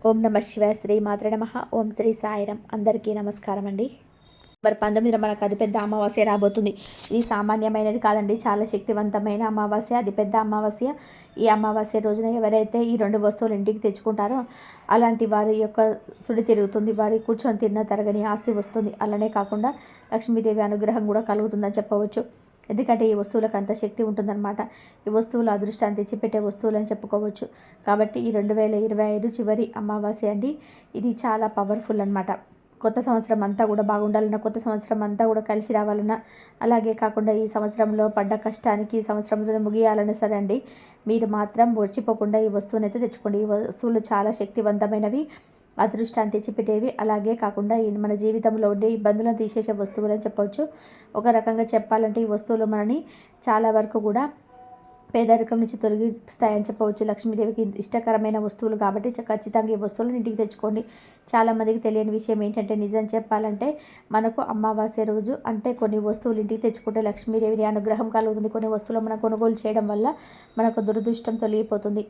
ఓం నమ శివాయ. శ్రీ మాత్రే నమః. ఓం శ్రీ సాయిరాం. అందరికీ నమస్కారం అండి. మరి 19 మనకు అతిపెద్ద అమావాస్య రాబోతుంది. ఇది సామాన్యమైనది కాదండి, చాలా శక్తివంతమైన అమావాస్య, అతిపెద్ద అమావాస్య. ఈ అమావాస్య రోజున ఎవరైతే ఈ 2 వస్తువులు ఇంటికి తెచ్చుకుంటారో అలాంటి వారి యొక్క సుడి తిరుగుతుంది, వారి కూర్చొని తిన్న తరగని ఆస్తి వస్తుంది. అలానే కాకుండా లక్ష్మీదేవి అనుగ్రహం కూడా కలుగుతుందని చెప్పవచ్చు. ఎందుకంటే ఈ వస్తువులకు అంత శక్తి ఉంటుందన్నమాట. ఈ వస్తువులు అదృష్టాన్ని తెచ్చిపెట్టే వస్తువులు అని చెప్పుకోవచ్చు. కాబట్టి ఈ 2025 చివరి అమావాస్య అండి. ఇది చాలా పవర్ఫుల్ అనమాట. కొత్త సంవత్సరం అంతా కూడా బాగుండాలన్నా, కొత్త సంవత్సరం అంతా కూడా కలిసి రావాలన్నా, అలాగే కాకుండా ఈ సంవత్సరంలో పడ్డ కష్టానికి ఈ సంవత్సరంలో ముగియాలన్నా సరే అండి, మీరు మాత్రం మర్చిపోకుండా ఈ వస్తువుని అయితే తెచ్చుకోండి. ఈ వస్తువులు చాలా శక్తివంతమైనవి, అదృష్టాన్ని తెచ్చిపెట్టేవి. అలాగే కాకుండా ఈ మన జీవితంలో ఉండే ఇబ్బందులను తీసేసే వస్తువులు అని చెప్పవచ్చు. ఒక రకంగా చెప్పాలంటే ఈ వస్తువులు మనని చాలా వరకు కూడా పేదరికం నుంచి తొలగిస్తాయని చెప్పవచ్చు. లక్ష్మీదేవికి ఇష్టకరమైన వస్తువులు కాబట్టి ఖచ్చితంగా ఈ వస్తువులను ఇంటికి తెచ్చుకోండి. చాలామందికి తెలియని విషయం ఏంటంటే, నిజం చెప్పాలంటే మనకు అమావాస్య రోజు అంటే కొన్ని వస్తువులు ఇంటికి తెచ్చుకుంటే లక్ష్మీదేవి అనుగ్రహం కలుగుతుంది. కొన్ని వస్తువులు మనం కొనుగోలు చేయడం వల్ల మనకు దురదృష్టం తొలగిపోతుంది.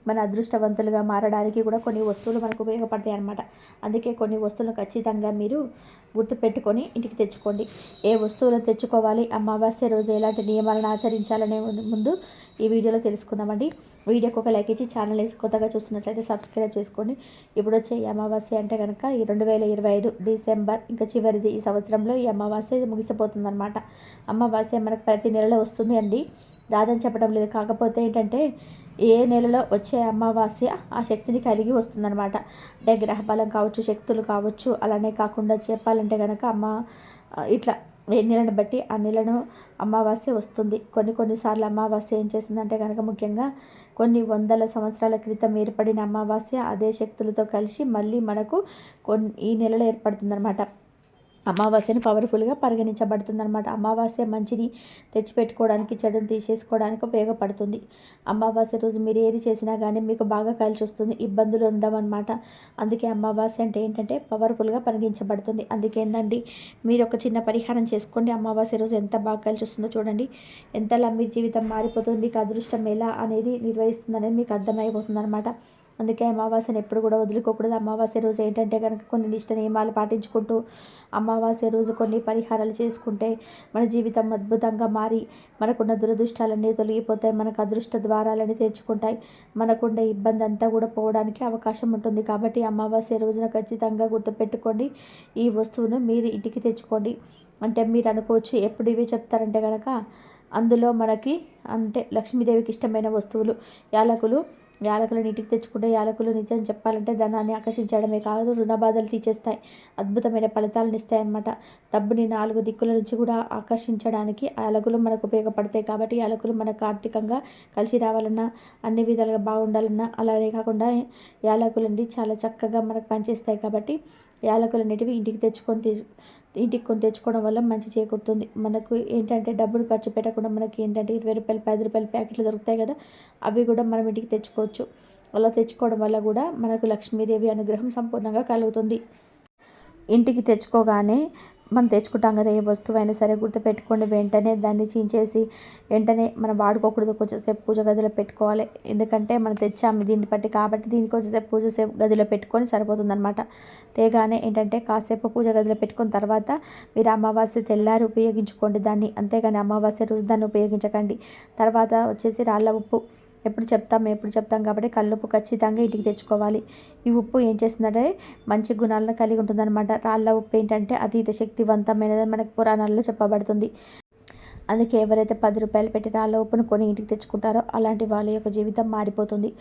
మన అదృష్టవంతులుగా మారడానికి కూడా కొన్ని వస్తువులు మనకు ఉపయోగపడతాయి అన్నమాట. అందుకే కొన్ని వస్తువులను ఖచ్చితంగా మీరు గుర్తుపెట్టుకొని ఇంటికి తెచ్చుకోండి. ఏ వస్తువులను తెచ్చుకోవాలి, అమావాస్య రోజు ఎలాంటి నియమాలను ఆచరించాలనే ముందు ఈ వీడియోలో తెలుసుకుందామండి. వీడియోకి ఒక లైక్ ఇచ్చి ఛానల్ కొత్తగా చూస్తున్నట్లయితే సబ్స్క్రైబ్ చేసుకోండి. ఇప్పుడు వచ్చే ఈ అమావాస్య అంటే కనుక ఈ 2025 డిసెంబర్ ఇంకా చివరిది. ఈ సంవత్సరంలో ఈ అమావాస్య ముగిసిపోతుందన్నమాట. అమావాస్య మనకు ప్రతి నెలలో వస్తుంది అండి, రాదని చెప్పడం లేదు. కాకపోతే ఏంటంటే ఏ నెలలో వచ్చే అమావాస్య ఆ శక్తిని కలిగి వస్తుందన్నమాట. అంటే గ్రహబలం కావచ్చు, శక్తులు కావచ్చు. అలానే కాకుండా చెప్పాలంటే కనుక ఇట్లా ఏ నెలను బట్టి ఆ నెలను అమావాస్య వస్తుంది. కొన్నిసార్లు అమావాస్య ఏం చేస్తుందంటే కనుక ముఖ్యంగా కొన్ని వందల సంవత్సరాల క్రితం ఏర్పడిన అమావాస్య అదే శక్తులతో కలిసి మళ్ళీ మనకు ఈ నెలలో ఏర్పడుతుందన్నమాట. అమావాస్యను పవర్ఫుల్గా పరిగణించబడుతుందన్నమాట. అమావాస్య మంచిని తెచ్చిపెట్టుకోవడానికి, చెడుని తీసేసుకోవడానికి ఉపయోగపడుతుంది. అమావాస్య రోజు మీరు ఏది చేసినా కానీ మీకు బాగా కలిసి వస్తుంది, ఇబ్బందులు ఉండవన్నమాట. అందుకే అమావాస్య అంటే ఏంటంటే పవర్ఫుల్గా పరిగణించబడుతుంది. అందుకేందండి, మీరు ఒక చిన్న పరిహారం చేసుకోండి. అమావాస్య రోజు ఎంత బాగా కలిసి వస్తుందో చూడండి. ఎంతలా మీ జీవితం మారిపోతుంది, మీకు అదృష్టం ఎలా అనేది నిర్వహిస్తుంది అనేది మీకు అర్థమైపోతుంది అనమాట. అందుకే అమావాస్యను ఎప్పుడు కూడా వదులుకోకూడదు. అమావాస్య రోజు ఏంటంటే కనుక కొన్ని నిష్ట నియమాలు పాటించుకుంటూ అమావాస్య రోజు కొన్ని పరిహారాలు చేసుకుంటే మన జీవితం అద్భుతంగా మారి మనకున్న దురదృష్టాలన్నీ తొలగిపోతాయి, మనకు అదృష్ట ద్వారాలన్నీ తెరుచుకుంటాయి, మనకుండే ఇబ్బంది అంతా కూడా పోవడానికి అవకాశం ఉంటుంది. కాబట్టి అమావాస్య రోజున ఖచ్చితంగా గుర్తుపెట్టుకోండి, ఈ వస్తువును మీరు ఇంటికి తెచ్చుకోండి. అంటే మీరు అనుకోవచ్చు ఎప్పుడు ఇవి చెప్తారంటే కనుక, అందులో మనకి అంటే లక్ష్మీదేవికి ఇష్టమైన వస్తువులు యాలకులను ఇంటికి తెచ్చుకుంటే యాలకులు నిజం చెప్పాలంటే ధనాన్ని ఆకర్షించడమే కాదు, రుణ బాధలు తీసేస్తాయి, అద్భుతమైన ఫలితాలను ఇస్తాయి అన్నమాట. డబ్బుని 4 దిక్కుల నుంచి కూడా ఆకర్షించడానికి యాలకులు మనకు ఉపయోగపడతాయి. కాబట్టి యాలకులు మనకు ఆర్థికంగా కలిసి రావాలన్నా, అన్ని విధాలుగా బాగుండాలన్నా, అలానే కాకుండా యాలకులండి చాలా చక్కగా మనకు పనిచేస్తాయి. కాబట్టి యాలకులన్నిటివి ఇంటికి కొని తెచ్చుకోవడం వల్ల మంచి చేకూరుతుంది. మనకు ఏంటంటే డబ్బులు ఖర్చు పెట్టకుండా మనకి ఏంటంటే 20 రూపాయలు, 10 రూపాయల ప్యాకెట్లు దొరుకుతాయి కదా, అవి కూడా మనం ఇంటికి తెచ్చుకోవచ్చు. అలా తెచ్చుకోవడం వల్ల కూడా మనకు లక్ష్మీదేవి అనుగ్రహం సంపూర్ణంగా కలుగుతుంది. ఇంటికి తెచ్చుకోగానే మనం తెచ్చుకుంటాం కదా, ఏ వస్తువైనా సరే గుర్తుపెట్టుకోండి, వెంటనే దాన్ని చించేసి వెంటనే మనం వాడుకోకూడదు. కొంచెంసేపు పూజ గదిలో పెట్టుకోవాలి. ఎందుకంటే మనం తెచ్చాము దీన్ని బట్టి, కాబట్టి దీన్ని కొంచెంసేపు గదిలో పెట్టుకొని సరిపోతుందన్నమాట. తేగానే ఏంటంటే కాసేపు పూజ గదిలో పెట్టుకున్న తర్వాత మీరు అమావాస్య తెల్లారి ఉపయోగించుకోండి దాన్ని, అంతేగాని అమావాస్య రోజు దాన్ని ఉపయోగించకండి. తర్వాత వచ్చేసి రాళ్ళ ఉప్పు ఎప్పుడు చెప్తాం కాబట్టి కల్లుప్పు ఖచ్చితంగా ఇంటికి తెచ్చుకోవాలి. ఈ ఉప్పు ఏం చేస్తుందంటే మంచి గుణాలను కలిగి ఉంటుందన్నమాట. రాళ్ళ ఉప్పు ఏంటంటే అతీత శక్తివంతమైనదని మనకు పురాణాల్లో చెప్పబడుతుంది. అందుకే ఎవరైతే 10 రూపాయలు పెట్టి రాళ్ళ ఉప్పును కొని ఇంటికి తెచ్చుకుంటారో అలాంటి వాళ్ళ యొక్క జీవితం మారిపోతుంది,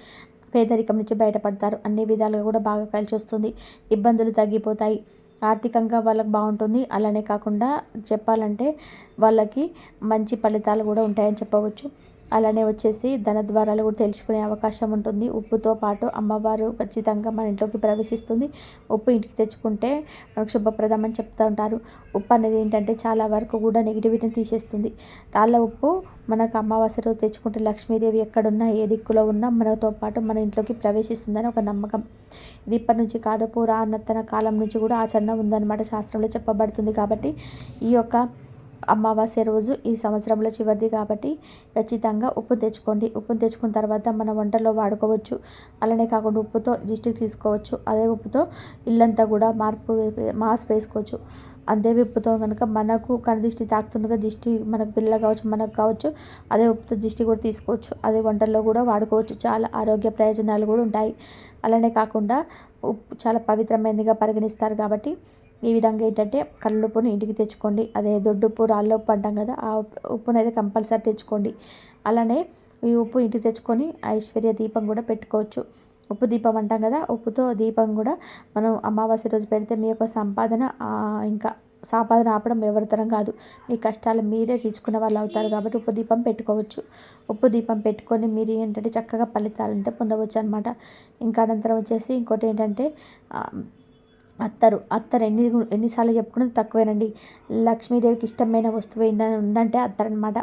పేదరికం నుంచి బయటపడతారు, అన్ని విధాలుగా కూడా బాగా కలిసి వస్తుంది, ఇబ్బందులు తగ్గిపోతాయి, ఆర్థికంగా వాళ్ళకి బాగుంటుంది. అలానే కాకుండా చెప్పాలంటే వాళ్ళకి మంచి ఫలితాలు కూడా ఉంటాయని చెప్పవచ్చు. అలానే వచ్చేసి ధన ద్వారాలు కూడా తెలుసుకునే అవకాశం ఉంటుంది. ఉప్పుతో పాటు అమ్మవారు ఖచ్చితంగా మన ఇంట్లోకి ప్రవేశిస్తుంది. ఉప్పు ఇంటికి తెచ్చుకుంటే మనకు శుభప్రదం అని చెప్తూ ఉంటారు. ఉప్పు అనేది ఏంటంటే చాలా వరకు కూడా నెగిటివిటీని తీసేస్తుంది. రాళ్ళ ఉప్పు మనకు అమావాస్య రోజు తెచ్చుకుంటే లక్ష్మీదేవి ఎక్కడున్నా, ఏ దిక్కులో ఉన్నా మనతో పాటు మన ఇంట్లోకి ప్రవేశిస్తుందని ఒక నమ్మకం. ఇది ఇప్పటి నుంచి కాదు, పురాతన కాలం నుంచి కూడా ఆచరణ ఉందన్నమాట, శాస్త్రంలో చెప్పబడుతుంది. కాబట్టి ఈ యొక్క అమావాస్య రోజు ఈ సంవత్సరంలో చివరిది కాబట్టి ఖచ్చితంగా ఉప్పు తెచ్చుకోండి. ఉప్పును తెచ్చుకున్న తర్వాత మన వంటల్లో వాడుకోవచ్చు. అలానే కాకుండా ఉప్పుతో దిష్టికి తీసుకోవచ్చు. అదే ఉప్పుతో ఇల్లంతా కూడా మాస్ వేసుకోవచ్చు. అదే ఉప్పుతో కనుక మనకు కనుదిష్టి తాకుతుందిగా, దిష్టి మనకు పిల్లలు కావచ్చు, మనకు కావచ్చు, అదే ఉప్పుతో దిష్టి కూడా తీసుకోవచ్చు. అదే వంటల్లో కూడా వాడుకోవచ్చు. చాలా ఆరోగ్య ప్రయోజనాలు కూడా ఉంటాయి. అలానే కాకుండా ఉప్పు చాలా పవిత్రమైనదిగా పరిగణిస్తారు కాబట్టి ఈ విధంగా ఏంటంటే కల్లుప్పుని ఇంటికి తెచ్చుకోండి. అదే దొడ్డుప్పు, రాళ్ళుప్పు అంటాం కదా, ఆ ఉప్పునైతే కంపల్సరీ తెచ్చుకోండి. అలానే ఈ ఉప్పు ఇంటికి తెచ్చుకొని ఐశ్వర్య దీపం కూడా పెట్టుకోవచ్చు. ఉప్పు దీపం అంటాం కదా, ఉప్పుతో దీపం కూడా మనం అమావాస్య రోజు పెడితే మీ యొక్క ఇంకా సంపాదన ఆపడం ఎవరితరం కాదు. మీ కష్టాలు మీరే తీర్చుకున్న వాళ్ళు అవుతారు కాబట్టి ఉప్పు దీపం పెట్టుకోవచ్చు. ఉప్పు దీపం పెట్టుకొని మీరు ఏంటంటే చక్కగా ఫలితాలంటే పొందవచ్చు అనమాట. ఇంకా అనంతరం వచ్చేసి ఇంకోటి ఏంటంటే అత్తరు ఎన్నిసార్లు చెప్పుకున్నది తక్కువేనండి. లక్ష్మీదేవికి ఇష్టమైన వస్తువు ఉందంటే అత్తరు అనమాట.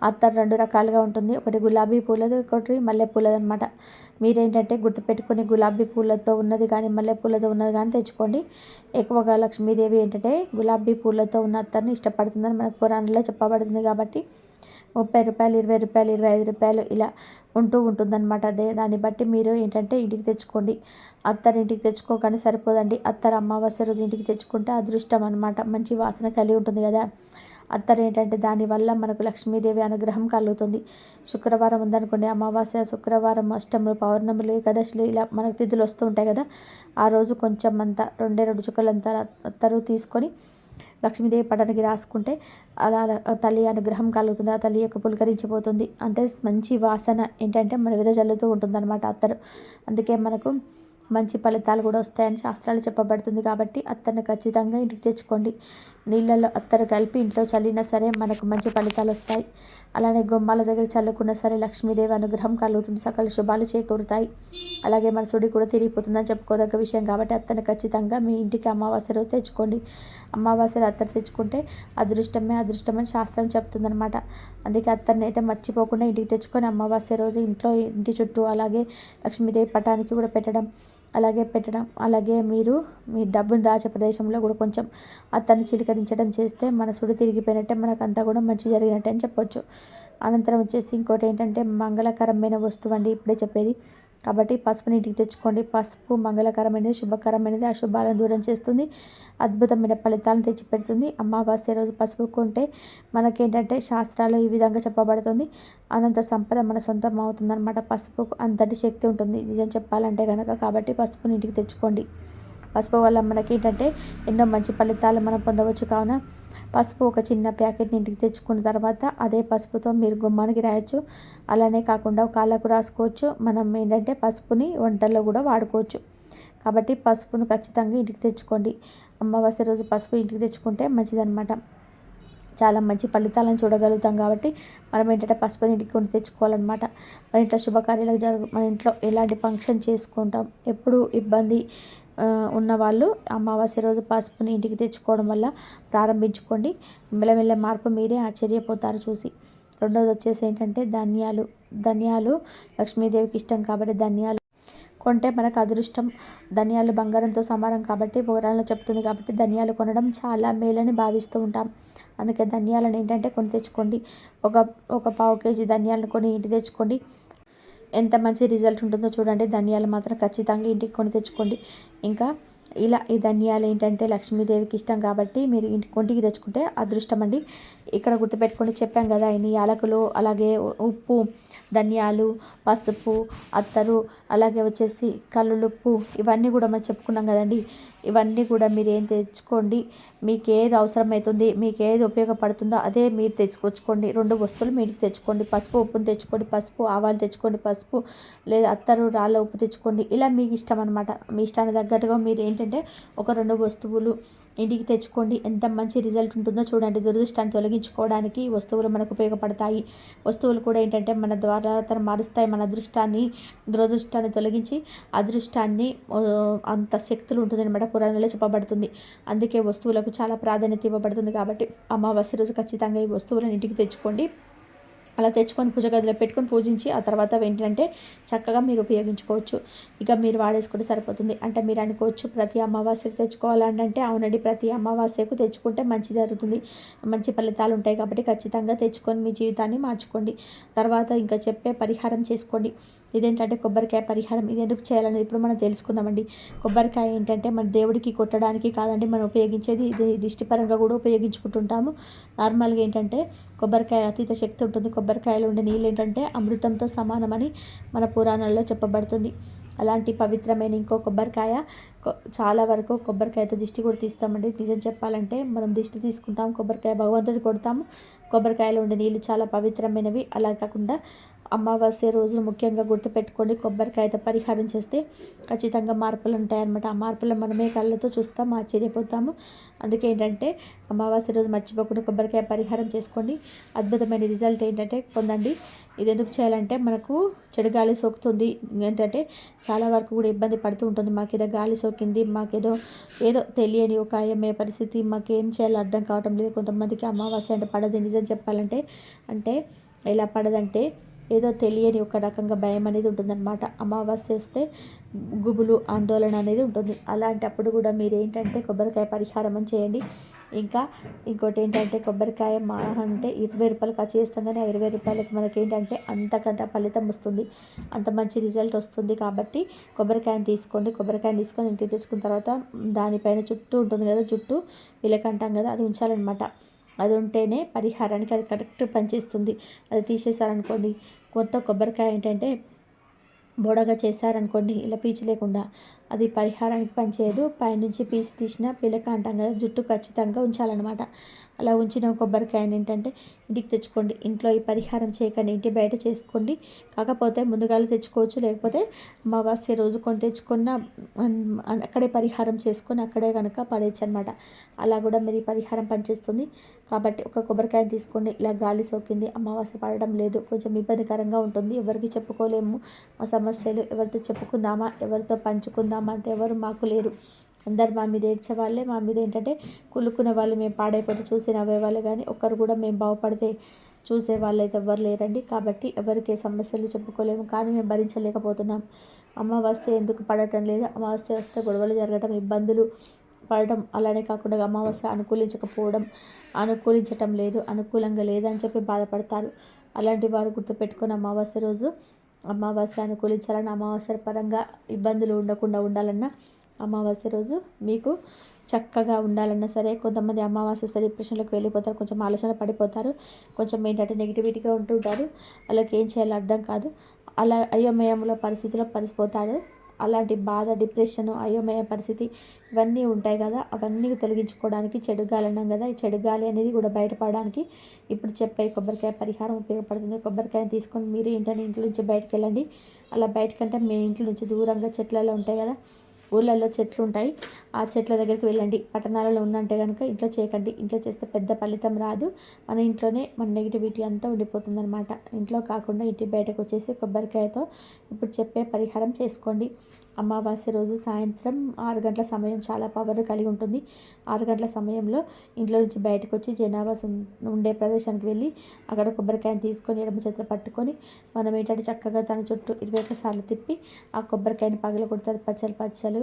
అత్తరు 2 రకాలుగా ఉంటుంది. ఒకటి గులాబీ పూలది, ఇంకోటి మల్లె పూలది అనమాట. మీరేంటంటే గుర్తుపెట్టుకొని గులాబీ పూలతో ఉన్నది కానీ మల్లె పూలతో ఉన్నది కానీ తెచ్చుకోండి. ఎక్కువగా లక్ష్మీదేవి ఏంటంటే గులాబీ పూలతో ఉన్న అత్తర్ని ఇష్టపడుతుందని మనకు పురాణంలో చెప్పబడుతుంది కాబట్టి రూ. 30, రూ. 20, రూ. 25 ఇలా ఉంటుందన్నమాట. అదే దాన్ని బట్టి మీరు ఏంటంటే ఇంటికి తెచ్చుకోండి. అత్తరు ఇంటికి తెచ్చుకోగానే సరిపోదండి. అత్తరు అమావాస్య రోజు ఇంటికి తెచ్చుకుంటే అదృష్టం అనమాట. మంచి వాసన కలిగి ఉంటుంది కదా. అత్తరు ఏంటంటే దానివల్ల మనకు లక్ష్మీదేవి అనుగ్రహం కలుగుతుంది. శుక్రవారం ఉందనుకోండి, అమావాస్య, శుక్రవారం, అష్టములు, పౌర్ణములు, ఏకాదశులు ఇలా మనకు తిథులు వస్తూ ఉంటాయి కదా, ఆ రోజు కొంచెం అంతా 2 చుక్కలంతా అత్తరు తీసుకొని లక్ష్మీదేవి పటానికి రాసుకుంటే అలా తల్లి అనుగ్రహం కలుగుతుంది. ఆ తల్లి యొక్క పులకరించిపోతుంది. అంటే మంచి వాసన ఏంటంటే మన మీద జల్లుతూ ఉంటుందన్నమాట అత్తరు. అందుకే మనకు మంచి ఫలితాలు కూడా వస్తాయని శాస్త్రాలు చెప్పబడుతుంది కాబట్టి అత్తర్ని ఖచ్చితంగా ఇంటికి తెచ్చుకోండి. నీళ్ళల్లో అత్తరు కలిపి ఇంట్లో చల్లినా సరే మనకు మంచి ఫలితాలు వస్తాయి. అలానే గుమ్మాల దగ్గర చల్లుకున్నా సరే లక్ష్మీదేవి అనుగ్రహం కలుగుతుంది, సకల శుభాలు చేకూరుతాయి. అలాగే మన సుడి కూడా తిరిగిపోతుందని చెప్పుకోదగ్గ విషయం కాబట్టి అత్తని ఖచ్చితంగా మీ ఇంటికి అమావాస్య రోజు తెచ్చుకోండి. అమావాస్యలో అత్తరు తెచ్చుకుంటే అదృష్టమని శాస్త్రం చెప్తుందనమాట. అందుకే అత్తర్ని అయితే మర్చిపోకుండా ఇంటికి తెచ్చుకొని అమావాస్య రోజు ఇంటి చుట్టూ అలాగే లక్ష్మీదేవి పటానికి కూడా పెట్టడం, అలాగే మీరు మీ డబ్బును దాచే ప్రదేశంలో కూడా కొంచెం అత్తన్ని చిలకరించడం చేస్తే మన సుడి తిరిగిపోయినట్టే, మనకంతా కూడా మంచి జరిగినట్టే అని చెప్పొచ్చు. అనంతరం వచ్చేసి ఇంకోటి ఏంటంటే మంగళకరమైన వస్తువు అండి ఇప్పుడే చెప్పేది. కాబట్టి పసుపుని ఇంటికి తెచ్చుకోండి. పసుపు మంగళకరమైనది, శుభకరమైనది, అశుభాలను దూరం చేస్తుంది, అద్భుతమైన ఫలితాలను తెచ్చిపెడుతుంది. అమావాస్య రోజు పసుపు కొంటే మనకేంటంటే శాస్త్రాలు ఈ విధంగా చెప్పబడుతుంది, అనంత సంపద మన సొంతం అవుతుందన్నమాట. పసుపుకు అంతటి శక్తి ఉంటుంది నిజం చెప్పాలంటే కనుక. కాబట్టి పసుపుని ఇంటికి తెచ్చుకోండి. పసుపు వల్ల మనకి ఏంటంటే ఎన్నో మంచి ఫలితాలు మనం పొందవచ్చు. కావున పసుపు ఒక చిన్న ప్యాకెట్ని ఇంటికి తెచ్చుకున్న తర్వాత అదే పసుపుతో మీరు గుమ్మానికి రాయొచ్చు. అలానే కాకుండా కాళ్ళకు రాసుకోవచ్చు. మనం ఏంటంటే పసుపుని వంటల్లో కూడా వాడుకోవచ్చు. కాబట్టి పసుపును ఖచ్చితంగా ఇంటికి తెచ్చుకోండి. అమావాస్య రోజు పసుపు ఇంటికి తెచ్చుకుంటే మంచిదన్నమాట. చాలా మంచి ఫలితాలను చూడగలుగుతాం కాబట్టి మనం ఏంటంటే పసుపుని ఇంటికి కొని తెచ్చుకోవాలన్నమాట. మన ఇంట్లో శుభకార్యాలకు మన ఇంట్లో ఎలాంటి ఫంక్షన్ చేసుకుంటాం, ఎప్పుడు ఇబ్బంది ఉన్నవాళ్ళు అమావాస్య రోజు పసుపుని ఇంటికి తెచ్చుకోవడం వల్ల ప్రారంభించుకోండి. మెల్లమెల్ల మార్పు మీరే ఆశ్చర్యపోతారు చూసి. రెండోది వచ్చేసి ఏంటంటే ధనియాలు లక్ష్మీదేవికి ఇష్టం కాబట్టి ధనియాలు కొంటే మనకు అదృష్టం. ధనియాలు బంగారంతో సమానం కాబట్టి పురాణంలో చెప్తుంది కాబట్టి ధనియాలు కొనడం చాలా మేలని భావిస్తూ ఉంటాం. అందుకే ధనియాలను ఏంటంటే కొని తెచ్చుకోండి. ఒక పావు కేజీ ధనియాలను కొని ఇంటికి తెచ్చుకోండి. ఎంత మంచి రిజల్ట్ ఉంటుందో చూడండి. ధనియాలు మాత్రం ఖచ్చితంగా ఇంటికి కొని తెచ్చుకోండి. ఇంకా ఇలా ఈ ధనియాలు ఏంటంటే లక్ష్మీదేవికి ఇష్టం కాబట్టి మీరు ఇంటికి తెచ్చుకుంటే అదృష్టం అండి. ఇక్కడ గుర్తుపెట్టుకొని చెప్పాం కదా, ఇన్ని యాలకులు, అలాగే ఉప్పు, ధనియాలు, పసుపు, అత్తరు, అలాగే వచ్చేసి కల్లులుప్పు, ఇవన్నీ కూడా మనం చెప్పుకున్నాం కదండి. ఇవన్నీ కూడా మీరు ఏం తెచ్చుకోండి, మీకు ఏది అవసరమవుతుంది, మీకు ఏది ఉపయోగపడుతుందో అదే మీరు తెచ్చుకొచ్చుకోండి. 2 వస్తువులు మీరు తెచ్చుకోండి. పసుపు, ఉప్పును తెచ్చుకోండి. పసుపు, ఆవాలు తెచ్చుకోండి. పసుపు లేదా అత్తరు, రాళ్ళ ఉప్పు తెచ్చుకోండి. ఇలా మీకు ఇష్టం అనమాట. మీ ఇష్టానికి తగ్గట్టుగా మీరు ఏంటంటే ఒక 2 వస్తువులు ఇంటికి తెచ్చుకోండి. ఎంత మంచి రిజల్ట్ ఉంటుందో చూడండి. దురదృష్టాన్ని తొలగించుకోవడానికి వస్తువులు మనకు ఉపయోగపడతాయి. వస్తువులు కూడా ఏంటంటే మన ద్వారా మారుస్తాయి. మన దురదృష్టాన్ని తొలగించి అదృష్టాన్ని అంత శక్తులు ఉంటుందన్నమాట. పురాణంలో చెప్పబడుతుంది. అందుకే వస్తువులకు చాలా ప్రాధాన్యత ఇవ్వబడుతుంది. కాబట్టి అమావాస్య రోజు ఖచ్చితంగా ఈ వస్తువులను ఇంటికి తెచ్చుకోండి. అలా తెచ్చుకొని పూజ గదిలో పెట్టుకొని పూజించి ఆ తర్వాత ఏంటంటే చక్కగా మీరు ఉపయోగించుకోవచ్చు. ఇక మీరు వాడేసుకుంటే సరిపోతుంది. అంటే మీరు అనుకోవచ్చు ప్రతి అమావాస్యకు తెచ్చుకోవాలంటే అవునండి, ప్రతి అమావాస్యకు తెచ్చుకుంటే మంచి జరుగుతుంది, మంచి ఫలితాలు ఉంటాయి కాబట్టి ఖచ్చితంగా తెచ్చుకొని మీ జీవితాన్ని మార్చుకోండి. తర్వాత ఇంకా చెప్పే పరిహారం చేసుకోండి. ఇదేంటంటే కొబ్బరికాయ పరిహారం. ఇది ఎందుకు చేయాలనేది ఇప్పుడు మనం తెలుసుకుందామండి. కొబ్బరికాయ ఏంటంటే మన దేవుడికి కొట్టడానికి కాదండి మనం ఉపయోగించేది, ఇది దిష్టిపరంగా కూడా ఉపయోగించుకుంటుంటాము. నార్మల్గా ఏంటంటే కొబ్బరికాయ అతీత శక్తి ఉంటుంది. కొబ్బరికాయలో ఉండే నీళ్ళు ఏంటంటే అమృతంతో సమానమని మన పురాణాల్లో చెప్పబడుతుంది. అలాంటి పవిత్రమైన ఇంకో కొబ్బరికాయ, చాలా వరకు కొబ్బరికాయతో దిష్టి కూడా తీస్తామండి. నిజం చెప్పాలంటే మనం దిష్టి తీసుకుంటాం, కొబ్బరికాయ భగవంతుడి కొడతాము. కొబ్బరికాయలో ఉండే నీళ్ళు చాలా పవిత్రమైనవి. అలా కాకుండా అమావాస్య రోజును ముఖ్యంగా గుర్తుపెట్టుకోండి. కొబ్బరికాయతో పరిహారం చేస్తే ఖచ్చితంగా మార్పులు ఉంటాయన్నమాట. ఆ మార్పులను మనమే కళ్ళతో చూస్తాం, ఆశ్చర్యపోతాము. అందుకే ఏంటంటే అమావాస్య రోజు మర్చిపోకుండా కొబ్బరికాయ పరిహారం చేసుకోండి. అద్భుతమైన రిజల్ట్ ఏంటంటే పొందండి. ఇది ఎందుకు చేయాలంటే మనకు చెడు గాలి సోకుతుంది. ఏంటంటే చాలా వరకు కూడా ఇబ్బంది పడుతూ ఉంటుంది. మాకేదో గాలి సోకింది, మాకేదో ఏదో తెలియని ఒక అయమే పరిస్థితి, మాకేం చేయాలో అర్థం కావటం లేదు. కొంతమందికి అమావాస్య అంటే పడదు. నిజం చెప్పాలంటే అంటే ఎలా పడదంటే ఏదో తెలియని ఒక రకంగా భయం అనేది ఉంటుందన్నమాట. అమావాస్య వస్తే గుబులు ఆందోళన అనేది ఉంటుంది. అలాంటప్పుడు కూడా మీరు ఏంటంటే కొబ్బరికాయ పరిహారం అని చేయండి. ఇంకా ఇంకోటి ఏంటంటే కొబ్బరికాయ మా అంటే 20 రూపాయలు ఖర్చు చేస్తాం, కానీ ఆ 20 రూపాయలకి మనకి ఏంటంటే అంతకంత ఫలితం వస్తుంది, అంత మంచి రిజల్ట్ వస్తుంది. కాబట్టి కొబ్బరికాయని తీసుకోండి. కొబ్బరికాయని తీసుకొని ఇంటికి తెచ్చుకున్న తర్వాత దానిపైన చుట్టూ ఉంటుంది కదా, జుట్టు విలకంటాం కదా, అది ఉంచాలన్నమాట. అది ఉంటేనే పరిహారానికి అది కరెక్ట్ పనిచేస్తుంది. అది తీసేసారనుకోండి, కొత్త కొబ్బరికాయ ఏంటంటే బోడగా చేశారనుకోండి, ఇలా పీచు లేకుండా, అది పరిహారానికి పనిచేయదు. పైనుంచి పీచు తీసిన పిలక అంటాం కదా, జుట్టు ఖచ్చితంగా ఉంచాలన్నమాట. అలా ఉంచిన కొబ్బరికాయని ఏంటంటే ఇంటికి తెచ్చుకోండి. ఇంట్లో ఈ పరిహారం చేయకండి, ఇంటి బయట చేసుకోండి. కాకపోతే ముందుగాలు తెచ్చుకోవచ్చు, లేకపోతే అమావాస్య రోజు కొని తెచ్చుకున్న అక్కడే పరిహారం చేసుకొని అక్కడే కనుక పడేయచ్చు అనమాట. అలా కూడా మీరు ఈ పరిహారం పనిచేస్తుంది. కాబట్టి ఒక కొబ్బరికాయని తీసుకోండి. ఇలా గాలి సోకింది, అమావాస్య పడడం లేదు, కొంచెం ఇబ్బందికరంగా ఉంటుంది, ఎవరికి చెప్పుకోలేము, మా సమస్యలు ఎవరితో చెప్పుకుందామా, ఎవరితో పంచుకుందామా అంటే ఎవరు మాకు లేరు. అందరు మా మీద ఏడ్చే వాళ్ళే, మా మీద ఏంటంటే కులుకునే వాళ్ళు, మేము పాడైపోతే చూసి నవ్వేవాళ్ళే, కానీ ఒక్కరు కూడా మేము బాగుపడితే చూసే వాళ్ళు అయితే ఎవ్వరు లేరండి. కాబట్టి ఎవరికి ఏ సమస్యలు చెప్పుకోలేము, కానీ మేము భరించలేకపోతున్నాం. అమావాస్య ఎందుకు పడటం లేదు, అమావాస్య వస్తే గొడవలు జరగడం, ఇబ్బందులు పడటం, అలానే కాకుండా అమావాస్య అనుకూలించటం లేదు, అనుకూలంగా లేదని చెప్పి బాధపడతారు. అలాంటి వారు గుర్తుపెట్టుకుని అమావాస్య అనుకూలించాలన్నా, అమావాస్య పరంగా ఇబ్బందులు ఉండకుండా ఉండాలన్నా, అమావాస్య రోజు మీకు చక్కగా ఉండాలన్నా సరే, కొంతమంది అమావాస్య వస్తే డిప్రెషన్లోకి వెళ్ళిపోతారు, కొంచెం ఆలోచన పడిపోతారు, కొంచెం ఏంటంటే నెగిటివిటీగా ఉంటుంటారు, వాళ్ళకి ఏం చేయాలో అర్థం కాదు, అలా అయోమయంలో పరిస్థితిలో పరిసిపోతాడు. అలాంటి బాధ, డిప్రెషన్, అయోమయ పరిస్థితి ఇవన్నీ ఉంటాయి కదా, అవన్నీ తొలగించుకోవడానికి చెడు గాలి అన్నాం కదా, ఈ చెడు గాలి అనేది కూడా బయటపడడానికి ఇప్పుడు చెప్పే కొబ్బరికాయ పరిహారం ఉపయోగపడుతుంది. కొబ్బరికాయని తీసుకొని మీరు ఏంటంటే ఇంట్లో నుంచి బయటకు వెళ్ళండి. అలా బయటకంటే మీ ఇంట్లో నుంచి దూరంగా చెట్లలో ఉంటాయి కదా, ఊళ్ళల్లో చెట్లు ఉంటాయి, ఆ చెట్ల దగ్గరికి వెళ్ళండి. పట్టణాలలో ఉన్నంటే కనుక ఇంట్లో చేయకండి. ఇంట్లో చేస్తే పెద్ద ఫలితం రాదు. మన ఇంట్లోనే మన నెగిటివిటీ అంతా ఉండిపోతుంది అనమాట. ఇంట్లో కాకుండా ఇంటి బయటకు వచ్చేసి కొబ్బరికాయతో ఇప్పుడు చెప్పే పరిహారం చేసుకోండి. అమావాస్య రోజు సాయంత్రం 6 గంటల సమయం చాలా పవర్ కలిగి ఉంటుంది. 6 గంటల సమయంలో ఇంట్లో నుంచి బయటకు వచ్చి జనాభా ఉండే ప్రదేశానికి వెళ్ళి అక్కడ కొబ్బరికాయని తీసుకొని ఎడమ చేతిలో పట్టుకొని మనం ఏంటంటే చక్కగా తన చుట్టూ 21 సార్లు తిప్పి ఆ కొబ్బరికాయని పగలగొడతారు. పచ్చలు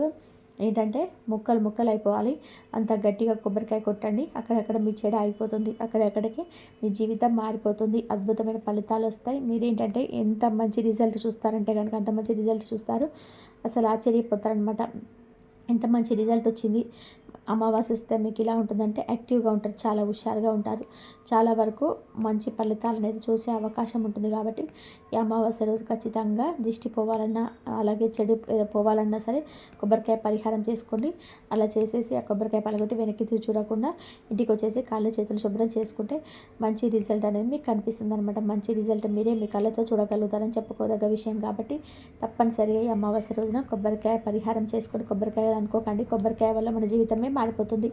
ఏంటంటే ముక్కలు అయిపోవాలి. అంత గట్టిగా కొబ్బరికాయ కొట్టండి. అక్కడక్కడ మీ చెడు ఆగిపోతుంది, అక్కడెక్కడికి మీ జీవితం మారిపోతుంది, అద్భుతమైన ఫలితాలు వస్తాయి. మీరేంటంటే ఎంత మంచి రిజల్ట్ చూస్తారంటే కనుక అంత మంచి రిజల్ట్ చూస్తారు, అసలు ఆశ్చర్యపోతారనమాట. ఎంత మంచి రిజల్ట్ వచ్చింది. అమావాస్య వస్తే మీకు ఇలా ఉంటుందంటే యాక్టివ్గా ఉంటారు, చాలా హుషారుగా ఉంటారు, చాలా వరకు మంచి ఫలితాలు అనేది చూసే అవకాశం ఉంటుంది. కాబట్టి ఈ అమావాస్య రోజు ఖచ్చితంగా దిష్టి పోవాలన్నా, అలాగే చెడు పోవాలన్నా సరే కొబ్బరికాయ పరిహారం చేసుకోండి. అలా చేసేసి ఆ కొబ్బరికాయ పలగొట్టి వెనక్కి చూడకుండా ఇంటికి వచ్చేసి కాళ్ళు చేతులు శుభ్రం చేసుకుంటే మంచి రిజల్ట్ అనేది మీకు కనిపిస్తుంది అనమాట. మంచి రిజల్ట్ మీరే మీ కళ్ళతో చూడగలుగుతారని చెప్పుకోదగ్గ విషయం. కాబట్టి తప్పనిసరిగా ఈ అమావాస్య రోజున కొబ్బరికాయ పరిహారం చేసుకొని, కొబ్బరికాయ అనుకోకండి, కొబ్బరికాయ వల్ల మన జీవితమే మారిపోతుంది.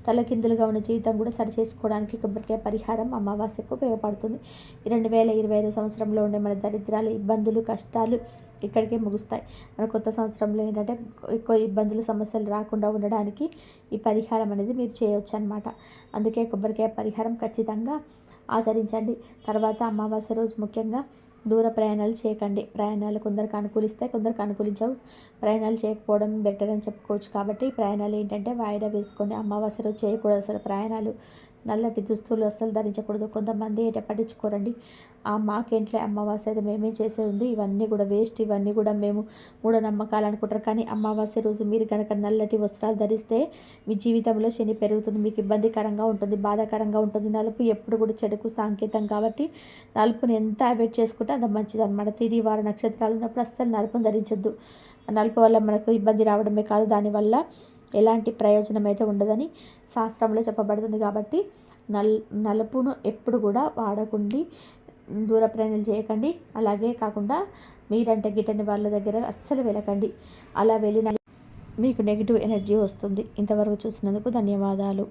తలకిందులుగా ఉన్న జీవితం కూడా సరి చేసుకోవడానికి కొబ్బరికాయ పరిహారం అమావాస్యకు ఉపయోగపడుతుంది. 2025 సంవత్సరంలో ఉండే మన దరిద్రాలు, ఇబ్బందులు, కష్టాలు ఇక్కడికే ముగుస్తాయి. మన కొత్త సంవత్సరంలో ఏంటంటే ఎక్కువ ఇబ్బందులు, సమస్యలు రాకుండా ఉండడానికి ఈ పరిహారం అనేది మీరు చేయవచ్చు అనమాట. అందుకే కొబ్బరికాయ పరిహారం ఖచ్చితంగా ఆచరించండి. తర్వాత అమావాస్య రోజు ముఖ్యంగా దూర ప్రయాణాలు చేయకండి. ప్రయాణాలు కొందరికి అనుకూలిస్తాయి, కొందరికి అనుకూలించవు. ప్రయాణాలు చేయకపోవడం బెటర్ అని చెప్పుకోవచ్చు. కాబట్టి ప్రయాణాలు ఏంటంటే వాయిదా వేసుకోండి. అమావాస్య రోజు చేయకూడదు అసలు ప్రయాణాలు. నల్లటి దుస్తులు అస్సలు ధరించకూడదు. కొంతమంది ఏంటో పట్టించుకోరండి. మాకేంట్లే అమావాస్య అయితే మేమేం చేసేది ఉంది, ఇవన్నీ కూడా వేస్ట్, ఇవన్నీ కూడా మేము మూఢనమ్మకాలు అనుకుంటారు. కానీ అమావాస్య రోజు మీరు కనుక నల్లటి వస్త్రాలు ధరిస్తే మీ జీవితంలో శని పెరుగుతుంది, మీకు ఇబ్బందికరంగా ఉంటుంది, బాధాకరంగా ఉంటుంది. నలుపు ఎప్పుడు కూడా చెడుకు సంకేతం కాబట్టి నలుపుని ఎంత అవాయిడ్ చేసుకుంటే అంత మంచిది అనమాట. తిది వార నక్షత్రాలు ఉన్నప్పుడు అస్సలు నలుపుని ధరించద్దు. నలుపు వల్ల మనకు ఇబ్బంది రావడమే కాదు, దానివల్ల ఎలాంటి ప్రయోజనం అయితే ఉండదని శాస్త్రంలో చెప్పబడుతుంది. కాబట్టి నలుపును ఎప్పుడు కూడా వాడకండి, దూర ప్రయాణాలు చేయకండి. అలాగే కాకుండా మీరంటే గిట్టని వాళ్ళ దగ్గర అస్సలు వెళ్ళకండి. అలా వెళ్ళిన మీకు నెగిటివ్ ఎనర్జీ వస్తుంది. ఇంతవరకు చూసినందుకు ధన్యవాదాలు.